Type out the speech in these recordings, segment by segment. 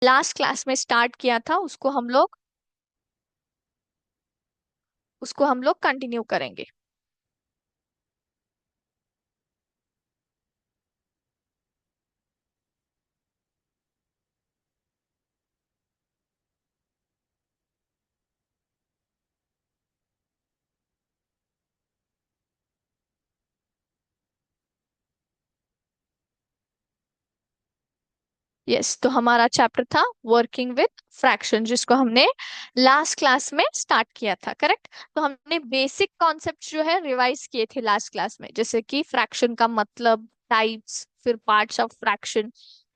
Last class में start किया था उसको हम लोग कंटिन्यू करेंगे। यस, तो हमारा चैप्टर था वर्किंग विथ फ्रैक्शन, जिसको हमने लास्ट क्लास में स्टार्ट किया था, करेक्ट। तो हमने बेसिक कॉन्सेप्ट जो है रिवाइज किए थे लास्ट क्लास में, जैसे कि फ्रैक्शन का मतलब, टाइप्स, फिर पार्ट्स ऑफ फ्रैक्शन,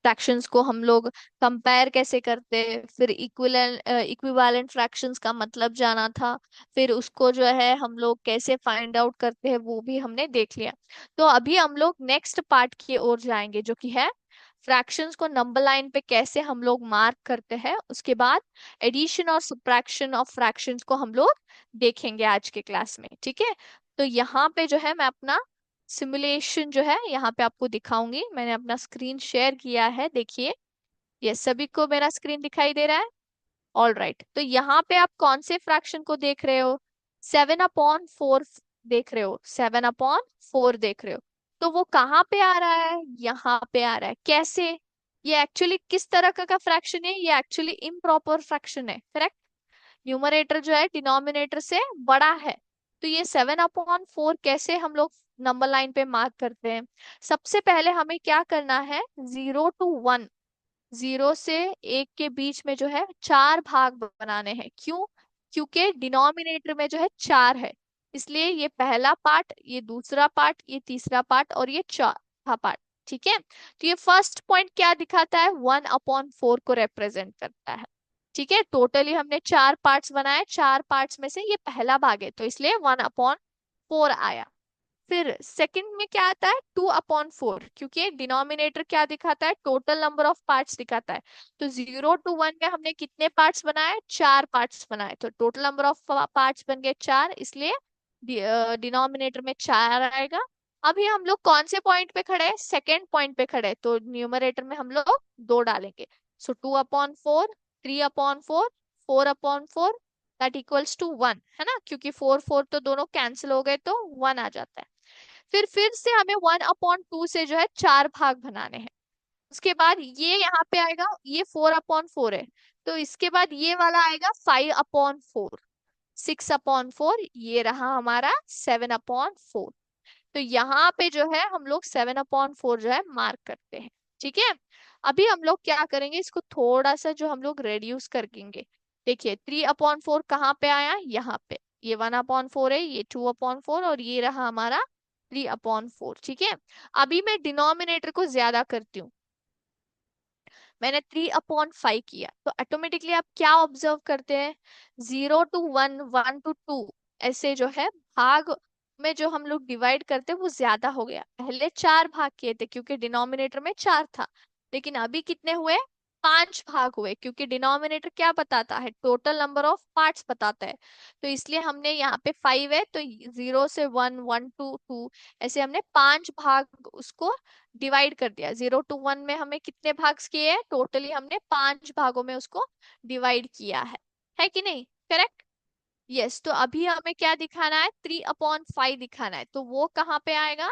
फ्रैक्शंस को हम लोग कंपेयर कैसे करते हैं, फिर इक्विवेलेंट फ्रैक्शंस का मतलब जाना था, फिर उसको जो है हम लोग कैसे फाइंड आउट करते हैं वो भी हमने देख लिया। तो अभी हम लोग नेक्स्ट पार्ट की ओर जाएंगे, जो कि है फ्रैक्शंस को नंबर लाइन पे कैसे हम लोग मार्क करते हैं। उसके बाद एडिशन और सब्ट्रैक्शन ऑफ फ्रैक्शंस को हम लोग देखेंगे आज के क्लास में, ठीक है। तो यहाँ पे जो है मैं अपना सिमुलेशन जो है यहाँ पे आपको दिखाऊंगी। मैंने अपना स्क्रीन शेयर किया है, देखिए। ये सभी को मेरा स्क्रीन दिखाई दे रहा है? ऑल राइट, तो यहाँ पे आप कौन से फ्रैक्शन को देख रहे हो? 7/4 देख रहे हो? 7/4 देख रहे हो? तो वो कहाँ पे आ रहा है? यहाँ पे आ रहा है। कैसे? ये एक्चुअली किस तरह का फ्रैक्शन है? ये एक्चुअली इम्प्रॉपर फ्रैक्शन है, करेक्ट। न्यूमरेटर जो है डिनोमिनेटर से बड़ा है। तो ये 7/4 कैसे हम लोग नंबर लाइन पे मार्क करते हैं? सबसे पहले हमें क्या करना है, 0 to 1, 0 से 1 के बीच में जो है चार भाग बनाने हैं। क्यों? क्योंकि डिनोमिनेटर में जो है चार है, इसलिए ये पहला पार्ट, ये दूसरा पार्ट, ये तीसरा पार्ट और ये चौथा पार्ट, ठीक है। तो ये फर्स्ट पॉइंट क्या दिखाता है? 1/4 को रिप्रेजेंट करता है, ठीक है। टोटली हमने चार पार्ट्स बनाए, चार पार्ट्स में से ये पहला भाग है, तो इसलिए 1/4 आया। फिर सेकंड में क्या आता है? 2/4, क्योंकि डिनोमिनेटर क्या दिखाता है? टोटल नंबर ऑफ पार्ट्स दिखाता है। तो 0 to 1 में हमने कितने पार्ट्स बनाए? चार पार्ट्स बनाए, तो टोटल नंबर ऑफ पार्ट्स बन गए चार, इसलिए डिनोमिनेटर में चार आएगा। अभी हम लोग कौन से पॉइंट पे खड़े हैं? सेकेंड पॉइंट पे खड़े हैं, तो न्यूमरेटर में हम लोग दो डालेंगे। सो 2/4, 3/4, 4/4, दैट इक्वल्स टू 1, है ना, क्योंकि 4 4 तो दोनों कैंसिल हो गए, तो 1 आ जाता है। फिर से हमें 1/2 से जो है चार भाग बनाने हैं। उसके बाद ये यहाँ पे आएगा, ये 4/4 है, तो इसके बाद ये वाला आएगा 5/4, 6/4, ये रहा हमारा 7/4। तो यहाँ पे जो है हम लोग 7/4 जो है मार्क करते हैं, ठीक है। अभी हम लोग क्या करेंगे, इसको थोड़ा सा जो हम लोग रेड्यूस करेंगे। देखिए 3/4 कहाँ पे आया? यहाँ पे। ये 1/4 है, ये 2/4 और ये रहा हमारा 3/4, ठीक है। अभी मैं डिनोमिनेटर को ज्यादा करती हूँ, मैंने 3/5 किया, तो ऑटोमेटिकली आप क्या ऑब्जर्व करते हैं? 0 to 1, 1 to 2, ऐसे जो है भाग में जो हम लोग डिवाइड करते हैं वो ज्यादा हो गया। पहले चार भाग किए थे क्योंकि डिनोमिनेटर में चार था, लेकिन अभी कितने हुए? पांच भाग हुए, क्योंकि डिनोमिनेटर क्या बताता है? टोटल नंबर ऑफ पार्ट्स बताता है। तो इसलिए हमने यहाँ पे 5 है, तो 0 से 1, 1 to 2, ऐसे हमने पांच भाग उसको डिवाइड कर दिया। 0 to 1 में हमें कितने भाग किए हैं? टोटली हमने पांच भागों में उसको डिवाइड किया है कि नहीं? करेक्ट। यस, तो अभी हमें क्या दिखाना है? 3/5 दिखाना है, तो वो कहाँ पे आएगा?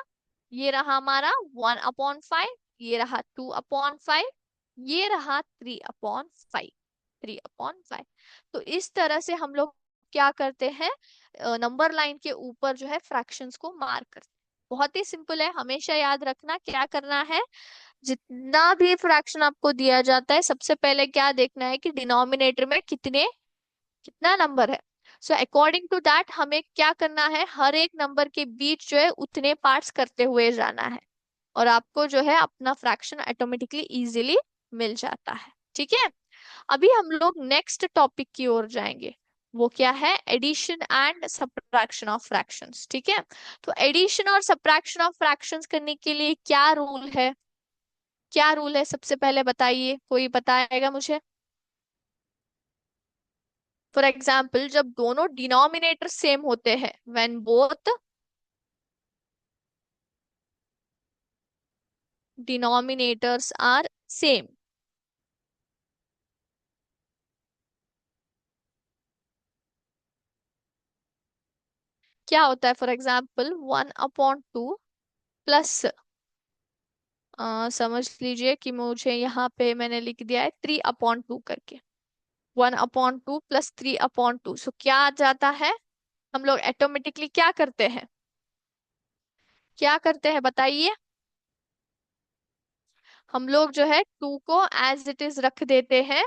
ये रहा हमारा 1/5, ये रहा 2/5, ये रहा 3/5, 3/5। तो इस तरह से हम लोग क्या करते हैं, नंबर लाइन के ऊपर जो है फ्रैक्शंस को मार्क करते हैं। बहुत ही सिंपल है, हमेशा याद रखना क्या करना है। जितना भी फ्रैक्शन आपको दिया जाता है, सबसे पहले क्या देखना है कि डिनोमिनेटर में कितना नंबर है। सो अकॉर्डिंग टू दैट हमें क्या करना है, हर एक नंबर के बीच जो है उतने पार्ट्स करते हुए जाना है, और आपको जो है अपना फ्रैक्शन ऑटोमेटिकली इजीली मिल जाता है, ठीक है। अभी हम लोग नेक्स्ट टॉपिक की ओर जाएंगे, वो क्या है? Addition and subtraction of fractions, ठीक है। तो एडिशन और सब्ट्रैक्शन ऑफ फ्रैक्शंस करने के लिए क्या रूल है? क्या रूल है सबसे पहले बताइए, कोई बताएगा मुझे? फॉर एग्जाम्पल, जब दोनों डिनोमिनेटर सेम होते हैं, when both denominators are same, क्या होता है, फॉर एग्जाम्पल 1/2 प्लस, समझ लीजिए कि मुझे यहाँ पे मैंने लिख दिया है 3/2 करके। 1/2 प्लस 3/2, सो क्या आ जाता है, हम लोग ऑटोमेटिकली क्या करते हैं, क्या करते हैं बताइए, हम लोग जो है 2 को एज इट इज रख देते हैं,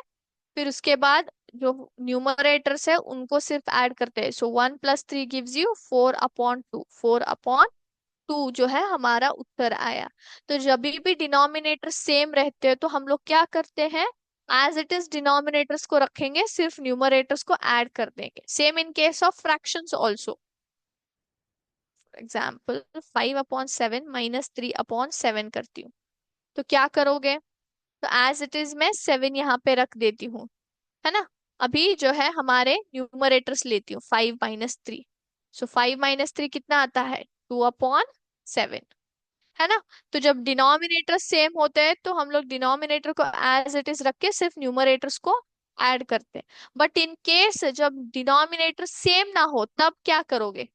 फिर उसके बाद जो न्यूमरेटर्स है उनको सिर्फ ऐड करते हैं। सो 1 + 3 गिव्स यू 4/2, 4/2 जो है हमारा उत्तर आया। तो जब भी डिनोमिनेटर सेम रहते हैं तो हम लोग क्या करते हैं, एज इट इज डिनोमिनेटर्स को रखेंगे, सिर्फ न्यूमरेटर्स को ऐड कर देंगे। Same in case of fractions also. Example 5/7 -3/7 करती हूँ, तो क्या करोगे, तो एज इट इज मैं 7 यहाँ पे रख देती हूँ, है ना। अभी जो है हमारे न्यूमरेटर्स लेती हूँ, 5 - 3, सो 5 - 3 कितना आता है, 2/7, है ना। तो जब डिनोमिनेटर सेम होते हैं तो हम लोग डिनोमिनेटर को एज इट इज रख के सिर्फ न्यूमरेटर्स को ऐड करते हैं। बट इन केस जब डिनोमिनेटर सेम ना हो तब क्या करोगे,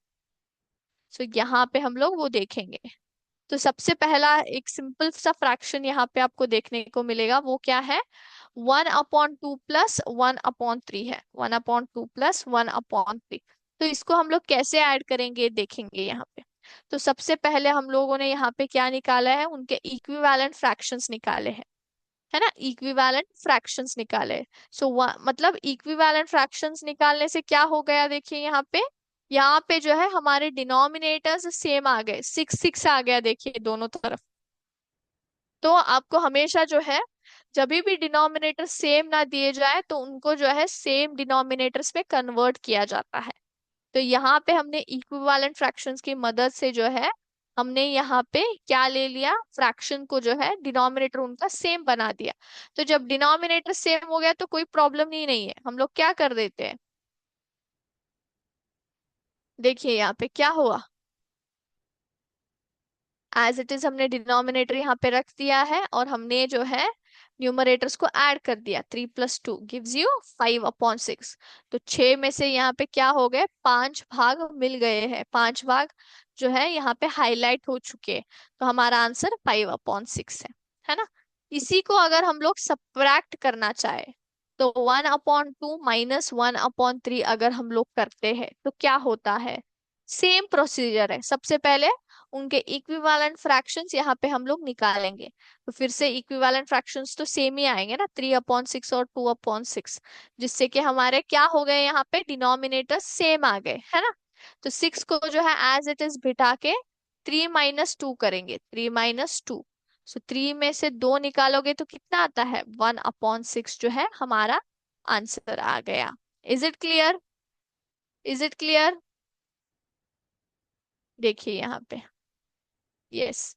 सो यहाँ पे हम लोग वो देखेंगे। तो सबसे पहला एक सिंपल सा फ्रैक्शन यहाँ पे आपको देखने को मिलेगा, वो क्या है, 1/2 प्लस 1/3 है, 1/2 प्लस 1/3। तो इसको हम लोग कैसे ऐड करेंगे देखेंगे यहाँ पे। तो सबसे पहले हम लोगों ने यहाँ पे क्या निकाला है, उनके इक्विवेलेंट फ्रैक्शंस निकाले हैं, है ना, इक्विवेलेंट फ्रैक्शंस निकाले। सो मतलब इक्विवेलेंट फ्रैक्शंस निकालने से क्या हो गया, देखिए यहाँ पे जो है हमारे डिनोमिनेटर्स सेम आ गए, 6 6 आ गया, देखिए दोनों तरफ। तो आपको हमेशा जो है जब भी डिनोमिनेटर सेम ना दिए जाए तो उनको जो है सेम डिनोमिनेटर्स में कन्वर्ट किया जाता है। तो यहाँ पे हमने इक्विवेलेंट फ्रैक्शंस की मदद से जो है हमने यहाँ पे क्या ले लिया, फ्रैक्शन को जो है डिनोमिनेटर उनका सेम बना दिया। तो जब डिनोमिनेटर सेम हो गया तो कोई प्रॉब्लम ही नहीं है, हम लोग क्या कर देते हैं, देखिए यहाँ पे क्या हुआ, एज इट इज हमने डिनोमिनेटर यहाँ पे रख दिया है और हमने जो है न्यूमरेटर्स को ऐड कर दिया, 3 + 2 गिव्स यू 5/6। तो 6 में से यहाँ पे क्या हो गए, 5 भाग मिल गए हैं, 5 भाग जो है यहाँ पे हाईलाइट हो चुके हैं। तो हमारा आंसर 5/6 है ना। इसी को अगर हम लोग सब्ट्रैक्ट करना चाहे तो 1/2 -1/3 अगर हम लोग करते हैं तो क्या होता है, सेम प्रोसीजर है। सबसे पहले उनके इक्विवेलेंट फ्रैक्शंस यहाँ पे हम लोग निकालेंगे, तो फिर से इक्विवेलेंट फ्रैक्शंस तो सेम ही आएंगे ना, 3/6 और 2/6, जिससे कि हमारे क्या हो गए, यहाँ पे डिनोमिनेटर सेम आ गए, है ना। तो 6 को जो है एज इट इज बिठा के 3 - 2 करेंगे, 3 - 2, सो 3 में से 2 निकालोगे तो कितना आता है, 1/6 जो है हमारा आंसर आ गया। Is it clear, is it clear, देखिए यहाँ पे, यस,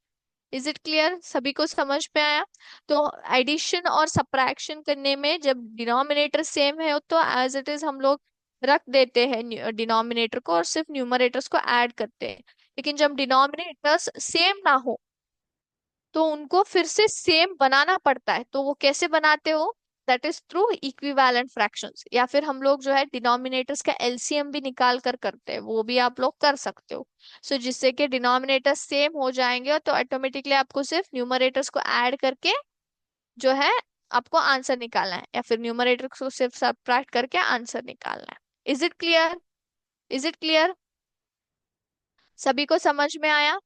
इज इट क्लियर, सभी को समझ में आया। तो एडिशन और सब्ट्रैक्शन करने में जब डिनोमिनेटर सेम है तो एज इट इज हम लोग रख देते हैं डिनोमिनेटर को और सिर्फ न्यूमरेटर्स को ऐड करते हैं। लेकिन जब डिनोमिनेटर्स सेम ना हो तो उनको फिर से सेम बनाना पड़ता है। तो वो कैसे बनाते हो, that is through equivalent fractions, या फिर हम लोग जो है डिनोमिनेटर्स का एलसीएम भी निकाल कर करते हैं, वो भी आप लोग कर सकते हो। सो जिससे कि डिनोमिनेटर सेम हो जाएंगे तो ऑटोमेटिकली आपको सिर्फ न्यूमरेटर्स को ऐड करके जो है आपको आंसर निकालना है, या फिर न्यूमरेटर को सिर्फ सब्ट्रैक्ट करके आंसर निकालना है। Is it clear, is it clear, सभी को समझ में आया,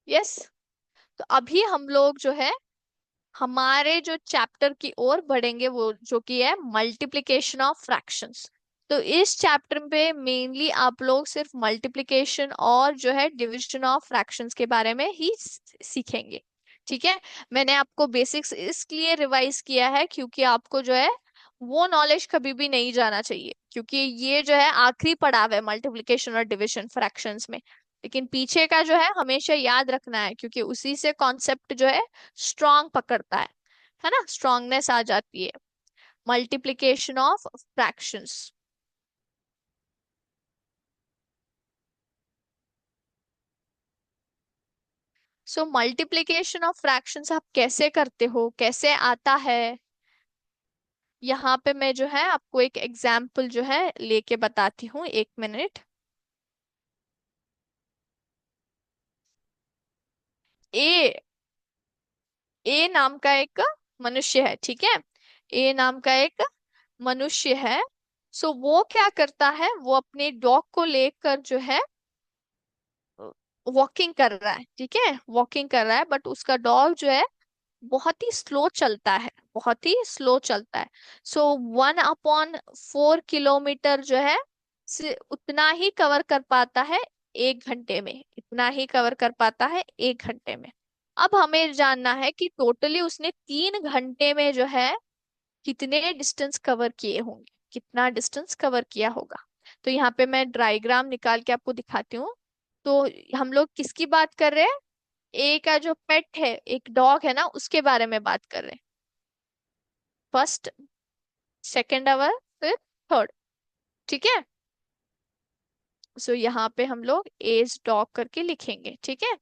यस। तो अभी हम लोग जो है हमारे जो चैप्टर की ओर बढ़ेंगे, वो जो कि है मल्टीप्लिकेशन ऑफ फ्रैक्शंस। तो इस चैप्टर पे मेनली आप लोग सिर्फ मल्टीप्लिकेशन और जो है डिवीजन ऑफ फ्रैक्शंस के बारे में ही सीखेंगे, ठीक है। मैंने आपको बेसिक्स इसलिए रिवाइज किया है क्योंकि आपको जो है वो नॉलेज कभी भी नहीं जाना चाहिए, क्योंकि ये जो है आखिरी पड़ाव है मल्टीप्लिकेशन और डिवीजन फ्रैक्शंस में। लेकिन पीछे का जो है हमेशा याद रखना है, क्योंकि उसी से कॉन्सेप्ट जो है स्ट्रांग पकड़ता है ना, स्ट्रांगनेस आ जाती है। Multiplication of fractions, so multiplication of fractions आप कैसे करते हो, कैसे आता है, यहाँ पे मैं जो है आपको एक एग्जाम्पल जो है लेके बताती हूँ, 1 मिनट। ए ए नाम का एक मनुष्य है, ठीक है। ए नाम का एक मनुष्य है। सो वो क्या करता है, वो अपने डॉग को लेकर जो है वॉकिंग कर रहा है, ठीक है, वॉकिंग कर रहा है, बट उसका डॉग जो है बहुत ही स्लो चलता है, बहुत ही स्लो चलता है। सो 1/4 किलोमीटर जो है उतना ही कवर कर पाता है 1 घंटे में, इतना ही कवर कर पाता है 1 घंटे में। अब हमें जानना है कि टोटली उसने 3 घंटे में जो है कितने डिस्टेंस कवर किए होंगे, कितना डिस्टेंस कवर किया होगा। तो यहाँ पे मैं डायग्राम निकाल के आपको दिखाती हूँ। तो हम लोग किसकी बात कर रहे हैं, ए का जो पेट है, एक डॉग है ना, उसके बारे में बात कर रहे हैं। फर्स्ट, सेकेंड आवर, फिर थर्ड, ठीक है। सो यहाँ पे हम लोग एज डॉग करके लिखेंगे, ठीक है।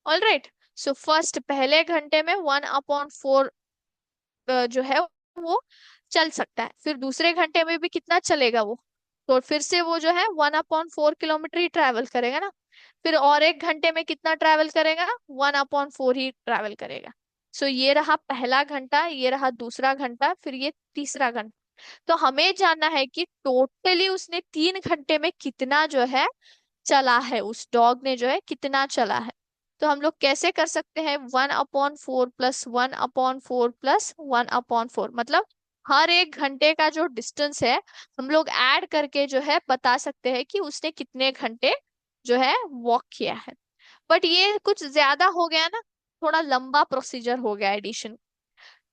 All right. सो फर्स्ट, पहले घंटे में 1/4 जो है वो चल सकता है, फिर दूसरे घंटे में भी कितना चलेगा वो, तो फिर से वो जो है 1/4 किलोमीटर ही ट्रैवल करेगा ना। फिर और 1 घंटे में कितना ट्रैवल करेगा, 1/4 ही ट्रैवल करेगा। सो ये रहा पहला घंटा, ये रहा दूसरा घंटा, फिर ये तीसरा घंटा। तो हमें जानना है कि टोटली उसने 3 घंटे में कितना जो है चला है, उस डॉग ने जो है कितना चला है। तो हम लोग कैसे कर सकते हैं, 1/4 + 1/4 + 1/4, मतलब हर 1 घंटे का जो डिस्टेंस है हम लोग ऐड करके जो है बता सकते हैं कि उसने कितने घंटे जो है वॉक किया है। बट ये कुछ ज्यादा हो गया ना, थोड़ा लंबा प्रोसीजर हो गया एडिशन।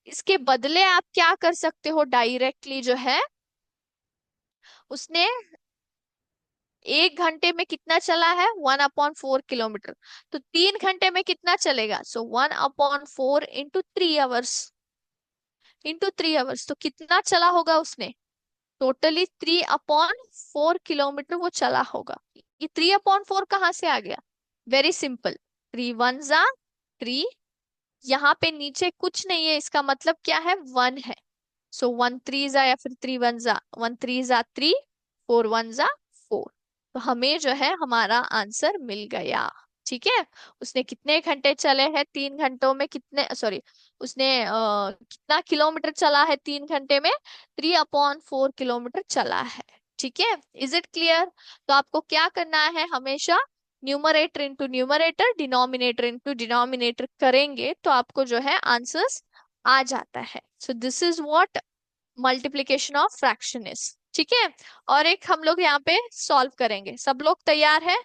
इसके बदले आप क्या कर सकते हो, डायरेक्टली जो है उसने 1 घंटे में कितना चला है, 1/4 किलोमीटर, तो 3 घंटे में कितना चलेगा, सो 1/4 × 3 आवर्स, तो कितना चला होगा उसने, टोटली 3/4 किलोमीटर वो चला होगा। ये 3/4 कहाँ से आ गया, वेरी सिंपल, 3 × 1 = 3, यहाँ पे नीचे कुछ नहीं है, इसका मतलब क्या है, 1 है। सो 1 3 या फिर 3 1, 1 3 3, 4 1 4। तो हमें जो है हमारा आंसर मिल गया, ठीक है। उसने कितने घंटे चले हैं 3 घंटों में, कितने, सॉरी, उसने कितना किलोमीटर चला है 3 घंटे में, 3/4 किलोमीटर चला है, ठीक है। Is it clear. तो आपको क्या करना है, हमेशा numerator into numerator, denominator into denominator करेंगे तो आपको जो है आंसर्स आ जाता है। So this is what multiplication of fraction is, ठीक है। और एक हम लोग यहाँ पे सॉल्व करेंगे, सब लोग तैयार है,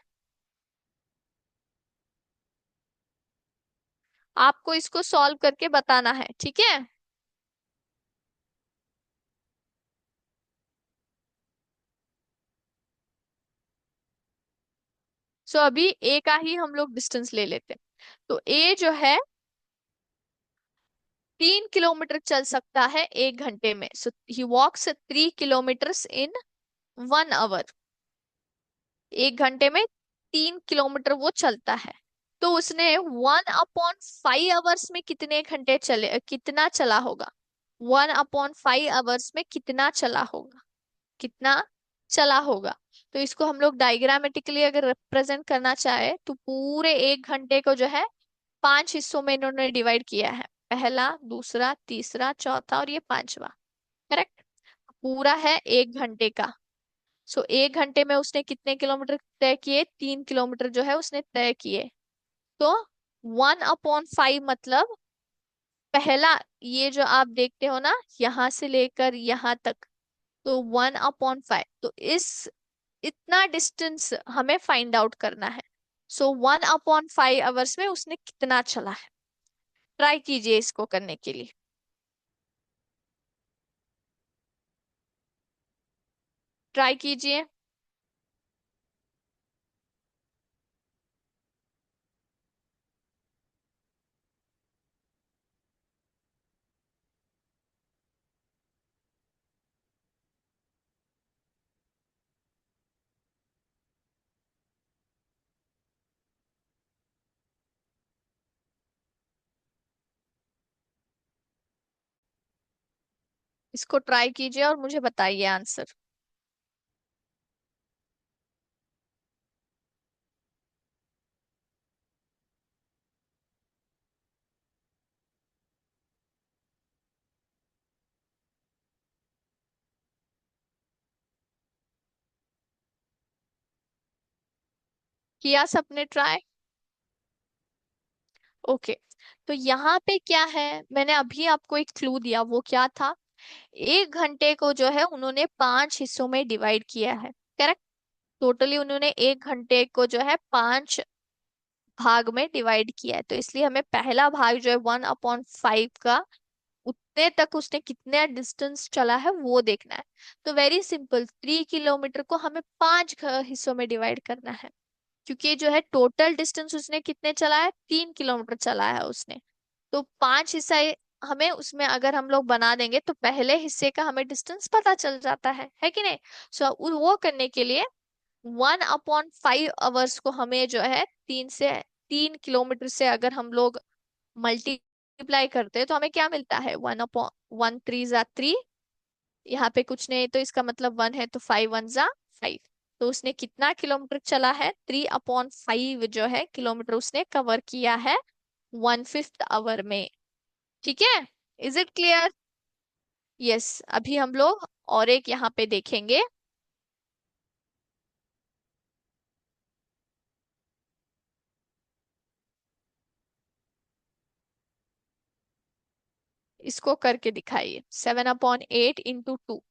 आपको इसको सॉल्व करके बताना है, ठीक है। सो अभी ए का ही हम लोग डिस्टेंस ले लेते हैं। तो ए जो है 3 किलोमीटर चल सकता है 1 घंटे में, सो ही वॉक्स 3 किलोमीटर इन 1 आवर। 1 घंटे में 3 किलोमीटर वो चलता है। तो उसने 1/5 आवर्स में कितने घंटे चले, कितना चला होगा, 1/5 आवर्स में कितना चला होगा, कितना चला होगा। तो इसको हम लोग डायग्रामेटिकली अगर रिप्रेजेंट करना चाहे तो पूरे 1 घंटे को जो है 5 हिस्सों में इन्होंने डिवाइड किया है, पहला, दूसरा, तीसरा, चौथा और ये पांचवा, करेक्ट। पूरा है 1 घंटे का। सो 1 घंटे में उसने कितने किलोमीटर तय किए, 3 किलोमीटर जो है उसने तय किए। तो 1/5 मतलब पहला, ये जो आप देखते हो ना यहां से लेकर यहां तक, तो 1/5, तो इस इतना डिस्टेंस हमें फाइंड आउट करना है। सो 1/5 आवर्स में उसने कितना चला है, ट्राई कीजिए इसको करने के लिए, ट्राई कीजिए। इसको ट्राई कीजिए और मुझे बताइए आंसर। किया सबने ट्राई? ओके। तो यहाँ पे क्या है, मैंने अभी आपको एक क्लू दिया, वो क्या था? 1 घंटे को जो है उन्होंने 5 हिस्सों में डिवाइड किया है, करेक्ट? टोटली उन्होंने 1 घंटे को जो है 5 भाग में डिवाइड किया है, तो इसलिए हमें पहला भाग जो है 1/5 का, उतने तक उसने कितने डिस्टेंस चला है वो देखना है। तो वेरी सिंपल, 3 किलोमीटर को हमें 5 हिस्सों में डिवाइड करना है, क्योंकि जो है टोटल डिस्टेंस उसने कितने चला है, 3 किलोमीटर चला है उसने। तो 5 हिस्सा हमें उसमें अगर हम लोग बना देंगे तो पहले हिस्से का हमें डिस्टेंस पता चल जाता है कि नहीं? सो वो करने के लिए 1/5 आवर्स को हमें जो है 3 किलोमीटर से अगर हम लोग मल्टीप्लाई करते हैं तो हमें क्या मिलता है, 1/1 3 × 3। यहाँ पे कुछ नहीं तो इसका मतलब 1 है, तो 5 × 1 = 5। तो उसने कितना किलोमीटर चला है, 3/5 जो है किलोमीटर उसने कवर किया है 1/5 आवर में। ठीक है? Is it clear? यस। अभी हम लोग और एक यहाँ पे देखेंगे। इसको करके दिखाइए, 7/8 × 2।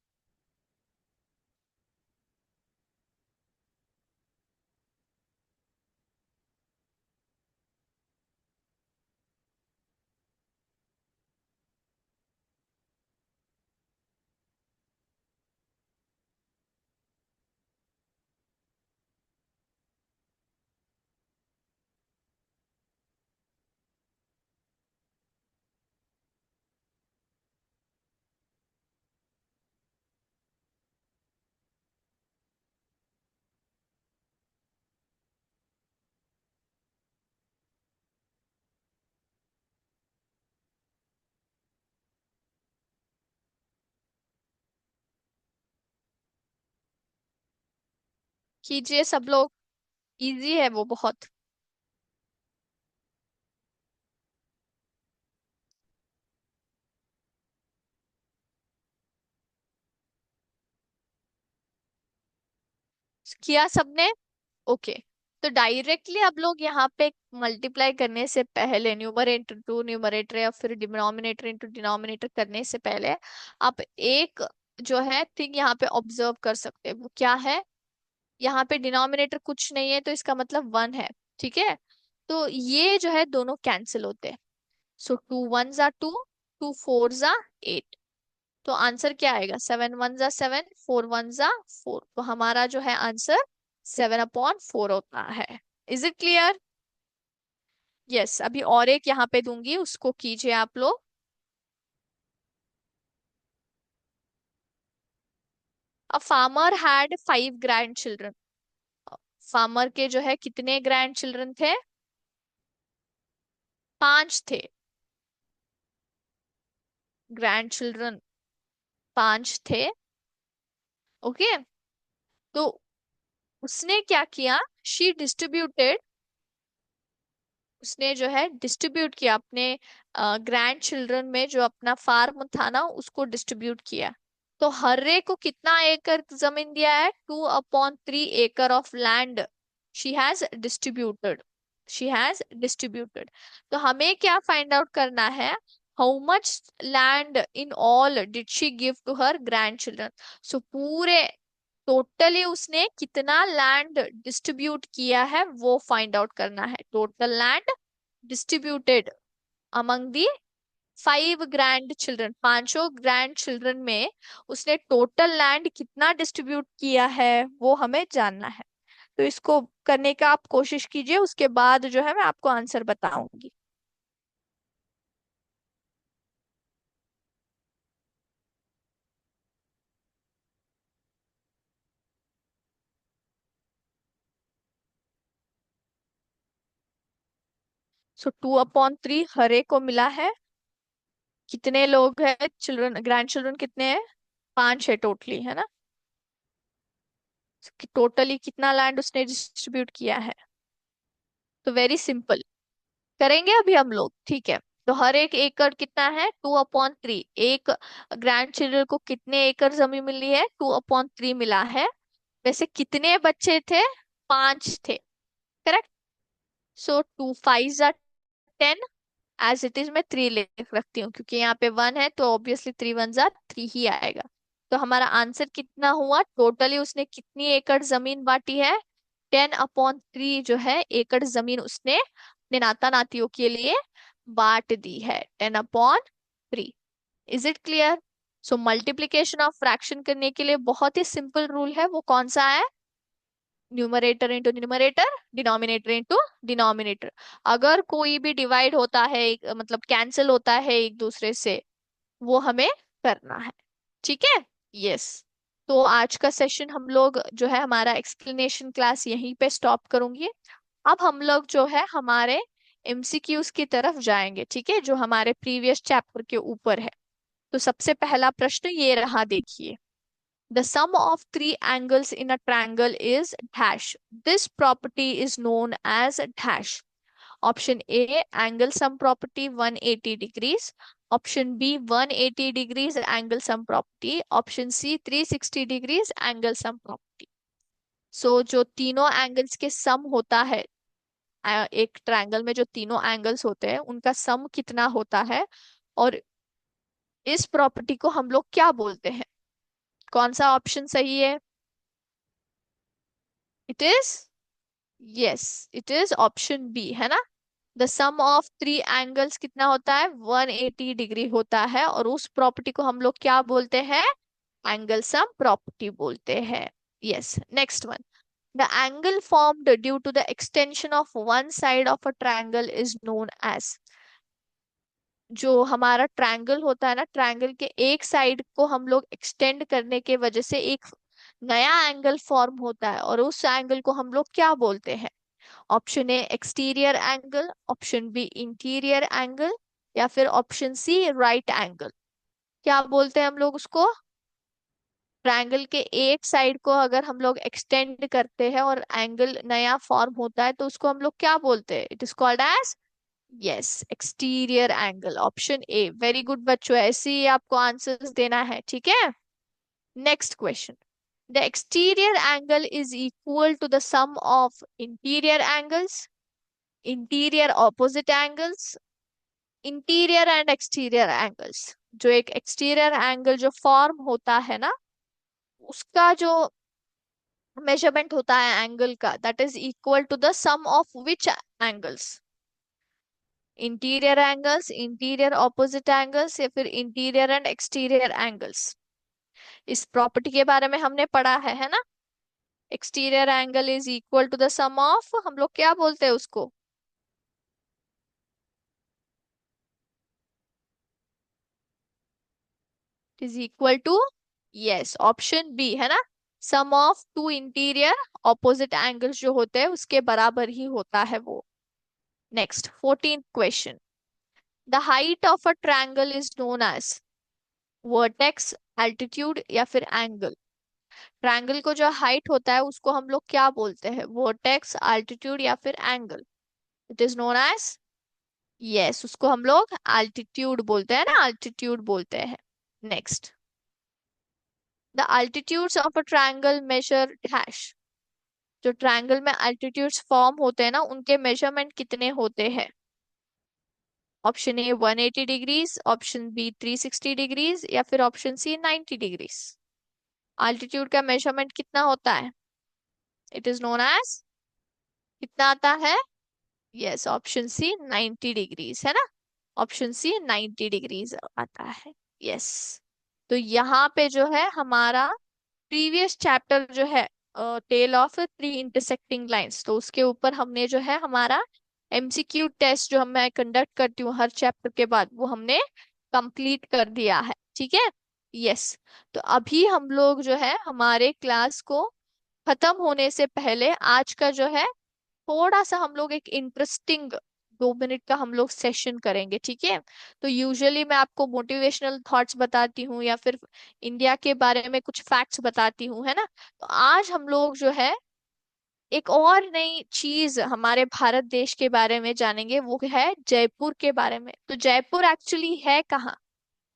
कीजिए सब लोग, इजी है वो बहुत। किया सबने? ओके। तो डायरेक्टली आप लोग यहाँ पे मल्टीप्लाई करने से पहले, न्यूमरेटर टू न्यूमरेटर या फिर डिनोमिनेटर इंटू डिनोमिनेटर करने से पहले, आप एक जो है थिंग यहाँ पे ऑब्जर्व कर सकते हैं, वो क्या है? यहाँ पे डिनोमिनेटर कुछ नहीं है तो इसका मतलब 1 है। ठीक है? तो ये जो है दोनों कैंसिल होते हैं। सो 2 1 = 2, 2 4 = 8। तो आंसर क्या आएगा, 7 1 = 7, 4 1 = 4। तो हमारा जो है आंसर 7/4 होता है। Is it clear? यस। अभी और एक यहाँ पे दूंगी, उसको कीजिए आप लोग। A farmer had 5 grand children. Farmer के जो है कितने ग्रैंड चिल्ड्रन थे? 5 थे। ग्रैंड चिल्ड्रन 5 थे। ओके। तो उसने क्या किया, शी डिस्ट्रीब्यूटेड, उसने जो है डिस्ट्रीब्यूट किया अपने ग्रैंड चिल्ड्रन में, जो अपना फार्म था ना उसको डिस्ट्रीब्यूट किया। तो हर एक को कितना एकड़ जमीन दिया है, 2/3 acre of land she has distributed. She has distributed. तो हमें क्या फाइंड आउट करना है, how much land in all did she give to her grandchildren. सो पूरे टोटली उसने कितना लैंड डिस्ट्रीब्यूट किया है वो फाइंड आउट करना है। Total land distributed among the 5 grand children, 5 grand children में उसने टोटल लैंड कितना डिस्ट्रीब्यूट किया है वो हमें जानना है। तो इसको करने का आप कोशिश कीजिए, उसके बाद जो है मैं आपको आंसर बताऊंगी। सो 2/3 हर एक को मिला है। कितने लोग हैं चिल्ड्रन, ग्रैंड चिल्ड्रन कितने हैं? 5 है टोटली, है ना? टोटली कितना लैंड उसने डिस्ट्रीब्यूट किया है? तो वेरी सिंपल, करेंगे अभी हम लोग, ठीक है? तो हर एक एकड़ कितना है, 2/3। एक ग्रैंड चिल्ड्रन को कितने एकड़ जमीन मिली है, 2/3 मिला है। वैसे कितने बच्चे थे? 5 थे, सो 2 5 जा 10, एज इट इज मैं 3 लिख रखती हूँ क्योंकि यहाँ पे 1 है, तो ऑब्वियसली 3 1 जा 3 ही आएगा। तो हमारा आंसर कितना हुआ, टोटली उसने कितनी एकड़ जमीन बांटी है, 10/3 जो है एकड़ जमीन उसने अपने नाता नातियों के लिए बांट दी है, 10/3। Is it clear? So multiplication of fraction करने के लिए बहुत ही सिंपल रूल है, वो कौन सा है? Numerator into numerator, denominator into denominator. अगर कोई भी डिवाइड होता है मतलब कैंसिल होता है एक दूसरे से, वो हमें करना है। ठीक है। यस। तो आज का सेशन हम लोग जो है हमारा एक्सप्लेनेशन क्लास यहीं पे स्टॉप करूंगी। अब हम लोग जो है हमारे एमसीक्यूज की तरफ जाएंगे, ठीक है, जो हमारे प्रीवियस चैप्टर के ऊपर है। तो सबसे पहला प्रश्न ये रहा, देखिए। The sum of three angles in a triangle is dash. This property is known as dash. Option A, angle sum property 180 degrees. Option B, 180 degrees angle sum property. Option C, 360 degrees angle sum property. So जो तीनों angles के सम होता है, एक triangle में जो तीनों angles होते हैं उनका सम कितना होता है, और इस प्रॉपर्टी को हम लोग क्या बोलते हैं? कौन सा ऑप्शन सही है? It is, yes, it is option B, है ना। The sum of three angles कितना होता है? 180 डिग्री होता है, और उस प्रॉपर्टी को हम लोग क्या बोलते हैं? एंगल सम प्रॉपर्टी बोलते हैं। Yes, next one. The angle formed due to the extension of one side of a triangle is known as. जो हमारा ट्रायंगल होता है ना, ट्रायंगल के एक साइड को हम लोग एक्सटेंड करने के वजह से एक नया एंगल फॉर्म होता है, और उस एंगल को हम लोग क्या बोलते हैं? Option A exterior angle, option B interior angle, या फिर ऑप्शन सी राइट एंगल। क्या बोलते हैं हम लोग उसको? ट्रायंगल के एक साइड को अगर हम लोग एक्सटेंड करते हैं और एंगल नया फॉर्म होता है, तो उसको हम लोग क्या बोलते हैं? It is called as, yes, exterior angle. Option A, very good बच्चों, ऐसे ही आपको आंसर्स देना है, ठीक है। Next question. The exterior angle is equal to the sum of interior angles, interior opposite angles, interior and exterior angles. जो एक एक्सटीरियर एंगल जो फॉर्म होता है ना, उसका जो मेजरमेंट होता है एंगल का, that is equal to the sum of which angles? Interior angles, interior opposite angles, या फिर इंटीरियर एंड एक्सटीरियर एंगल्स। इस प्रॉपर्टी के बारे में हमने पढ़ा है ना। Exterior angle is equal to the sum of, हम लोग क्या बोलते हैं उसको? Is equal to, yes, option B, है ना। Sum of two interior opposite angles जो होते हैं उसके बराबर ही होता है वो। Next 14th question. The height of a triangle is known as vertex, altitude, या फिर एंगल। ट्रायंगल को जो हाइट होता है उसको हम लोग क्या बोलते हैं? वर्टेक्स, एल्टीट्यूड, या फिर angle. It is known as, yes, उसको हम लोग एल्टीट्यूड बोलते हैं ना, एल्टीट्यूड बोलते हैं। Next. The altitudes of a triangle measure dash. जो ट्रायंगल में अल्टीट्यूड्स फॉर्म होते हैं ना, उनके मेजरमेंट कितने होते हैं? Option A 180 degrees, option B 360 degrees, या फिर ऑप्शन सी 90 डिग्रीज। अल्टीट्यूड का मेजरमेंट कितना होता है? इट इज नोन एज, कितना आता है? यस, ऑप्शन सी 90 डिग्रीज, है ना। ऑप्शन सी 90 डिग्रीज आता है। यस। तो यहाँ पे जो है हमारा प्रीवियस चैप्टर जो है, tell of three intersecting lines, तो उसके ऊपर हमने जो है हमारा एमसीक्यू टेस्ट जो मैं कंडक्ट करती हूँ हर चैप्टर के बाद, वो हमने कंप्लीट कर दिया है, ठीक है। यस। तो अभी हम लोग जो है हमारे क्लास को खत्म होने से पहले आज का जो है थोड़ा सा हम लोग एक इंटरेस्टिंग 2 मिनट का हम लोग सेशन करेंगे, ठीक है। तो यूजुअली मैं आपको मोटिवेशनल थॉट्स बताती हूँ या फिर इंडिया के बारे में कुछ फैक्ट्स बताती हूँ, है ना। तो आज हम लोग जो है एक और नई चीज हमारे भारत देश के बारे में जानेंगे, वो है जयपुर के बारे में। तो जयपुर एक्चुअली है कहाँ?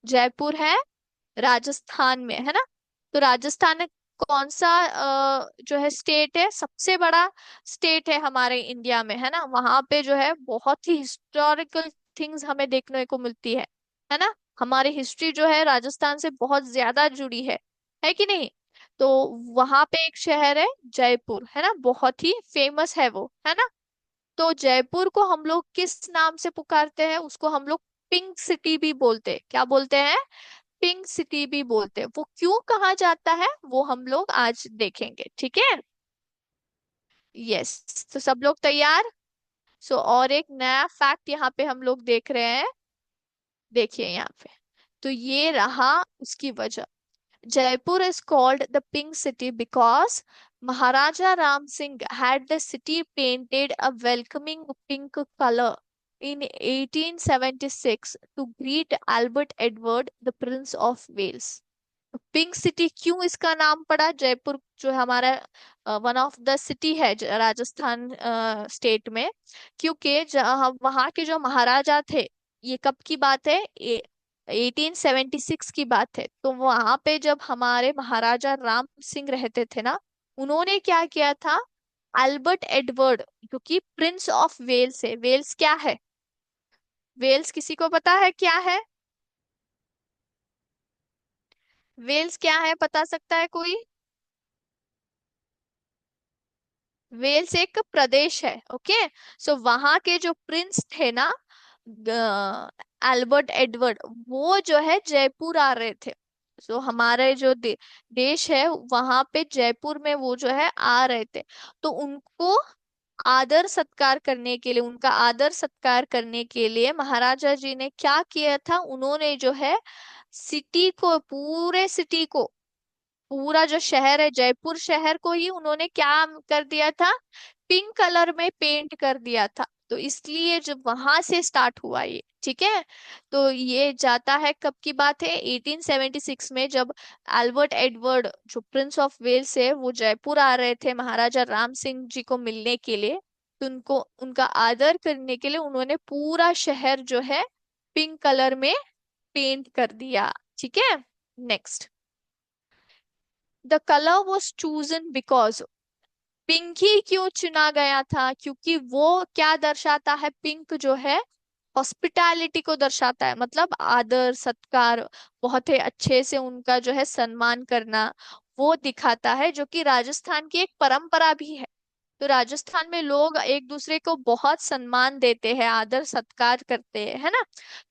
जयपुर है राजस्थान में, है ना। तो राजस्थान कौन सा जो है स्टेट है, सबसे बड़ा स्टेट है हमारे इंडिया में, है ना। वहां पे जो है बहुत ही हिस्टोरिकल थिंग्स हमें देखने को मिलती है ना। हमारी हिस्ट्री जो है राजस्थान से बहुत ज्यादा जुड़ी है कि नहीं। तो वहां पे एक शहर है जयपुर, है ना, बहुत ही फेमस है वो, है ना। तो जयपुर को हम लोग किस नाम से पुकारते हैं, उसको हम लोग पिंक सिटी भी बोलते हैं। क्या बोलते हैं? पिंक सिटी भी बोलते हैं। वो क्यों कहा जाता है वो हम लोग आज देखेंगे, ठीक है। यस, तो सब लोग तैयार। सो और एक नया फैक्ट यहाँ पे हम लोग देख रहे हैं। देखिए यहाँ पे, तो ये रहा उसकी वजह। Jaipur is called the Pink City because Maharaja Ram Singh had the city painted a welcoming pink color in 1876 to greet Albert Edward, the Prince of Wales. Pink city क्यों इसका नाम पड़ा? जयपुर जो हमारा वन ऑफ द सिटी है Rajasthan state में, क्योंकि वहां के जो महाराजा थे, ये कब की बात है? 1876 की बात है। तो वहां पे जब हमारे महाराजा राम सिंह रहते थे ना, उन्होंने क्या किया था, अल्बर्ट एडवर्ड, क्योंकि प्रिंस ऑफ वेल्स है। वेल्स क्या है? वेल्स किसी को पता है क्या है? वेल्स क्या है, बता सकता है कोई? वेल्स एक प्रदेश है, ओके। सो वहां के जो प्रिंस थे ना, अल्बर्ट एडवर्ड, वो जो है जयपुर आ रहे थे। सो हमारे जो देश है, वहां पे जयपुर में वो जो है आ रहे थे। तो उनको आदर सत्कार करने के लिए, उनका आदर सत्कार करने के लिए महाराजा जी ने क्या किया था, उन्होंने जो है सिटी को, पूरे सिटी को, पूरा जो शहर है जयपुर शहर को ही उन्होंने क्या कर दिया था, पिंक कलर में पेंट कर दिया था। तो इसलिए जब वहां से स्टार्ट हुआ ये, ठीक है। तो ये जाता है कब की बात है, 1876 में, जब अल्बर्ट एडवर्ड जो प्रिंस ऑफ वेल्स है, वो जयपुर आ रहे थे महाराजा राम सिंह जी को मिलने के लिए। तो उनको, उनका आदर करने के लिए उन्होंने पूरा शहर जो है पिंक कलर में पेंट कर दिया, ठीक है। Next, the colour was chosen because, pink ही क्यों चुना गया था? क्योंकि वो क्या दर्शाता है, पिंक जो है हॉस्पिटैलिटी को दर्शाता है, मतलब आदर सत्कार, बहुत ही अच्छे से उनका जो है सम्मान करना, वो दिखाता है, जो कि राजस्थान की एक परंपरा भी है। तो राजस्थान में लोग एक दूसरे को बहुत सम्मान देते हैं, आदर सत्कार करते हैं, है ना।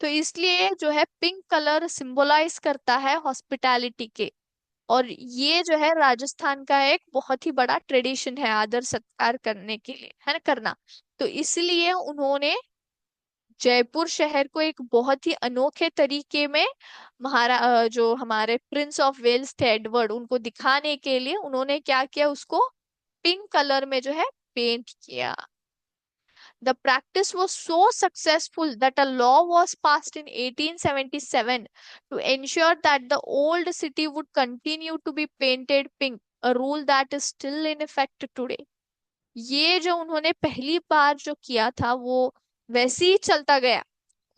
तो इसलिए जो है पिंक कलर सिंबलाइज करता है हॉस्पिटैलिटी के। और ये जो है राजस्थान का एक बहुत ही बड़ा ट्रेडिशन है आदर सत्कार करने के लिए, है ना, करना। तो इसलिए उन्होंने जयपुर शहर को एक बहुत ही अनोखे तरीके में जो हमारे प्रिंस ऑफ वेल्स थे एडवर्ड, उनको दिखाने के लिए उन्होंने क्या किया, उसको पिंक कलर में जो है पेंट किया। The practice was so successful that a law was passed in 1877 to ensure that the old city would continue to be painted pink, a rule that is still in effect today. ये जो उन्होंने पहली बार जो किया था, वो वैसे ही चलता गया,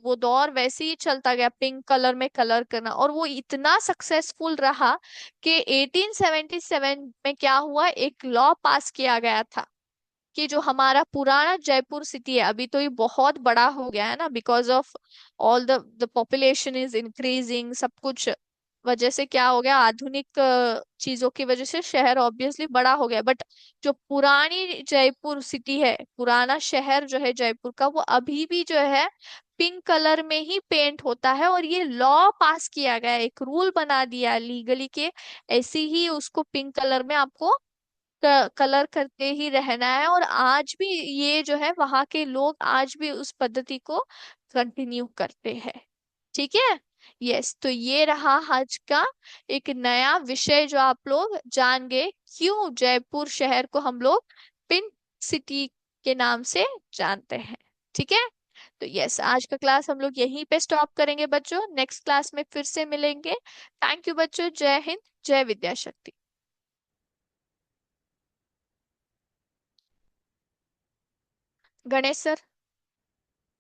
वो दौर वैसे ही चलता गया, पिंक कलर में कलर करना, और वो इतना सक्सेसफुल रहा कि 1877 में क्या हुआ, एक लॉ पास किया गया था कि जो हमारा पुराना जयपुर सिटी है, अभी तो ये बहुत बड़ा हो गया है ना, because of all the population is increasing, सब कुछ वजह से क्या हो गया, आधुनिक चीजों की वजह से शहर ऑब्वियसली बड़ा हो गया। बट जो पुरानी जयपुर सिटी है, पुराना शहर जो है जयपुर का, वो अभी भी जो है पिंक कलर में ही पेंट होता है। और ये लॉ पास किया गया, एक रूल बना दिया लीगली के, ऐसे ही उसको पिंक कलर में आपको कलर करते ही रहना है। और आज भी ये जो है वहां के लोग आज भी उस पद्धति को कंटिन्यू करते हैं, ठीक है। यस, तो ये रहा आज का एक नया विषय जो आप लोग जान गए, क्यों जयपुर शहर को हम लोग पिंक सिटी के नाम से जानते हैं, ठीक है। तो यस, आज का क्लास हम लोग यहीं पे स्टॉप करेंगे बच्चों, नेक्स्ट क्लास में फिर से मिलेंगे। थैंक यू बच्चों, जय हिंद, जय विद्या शक्ति। गणेश सर।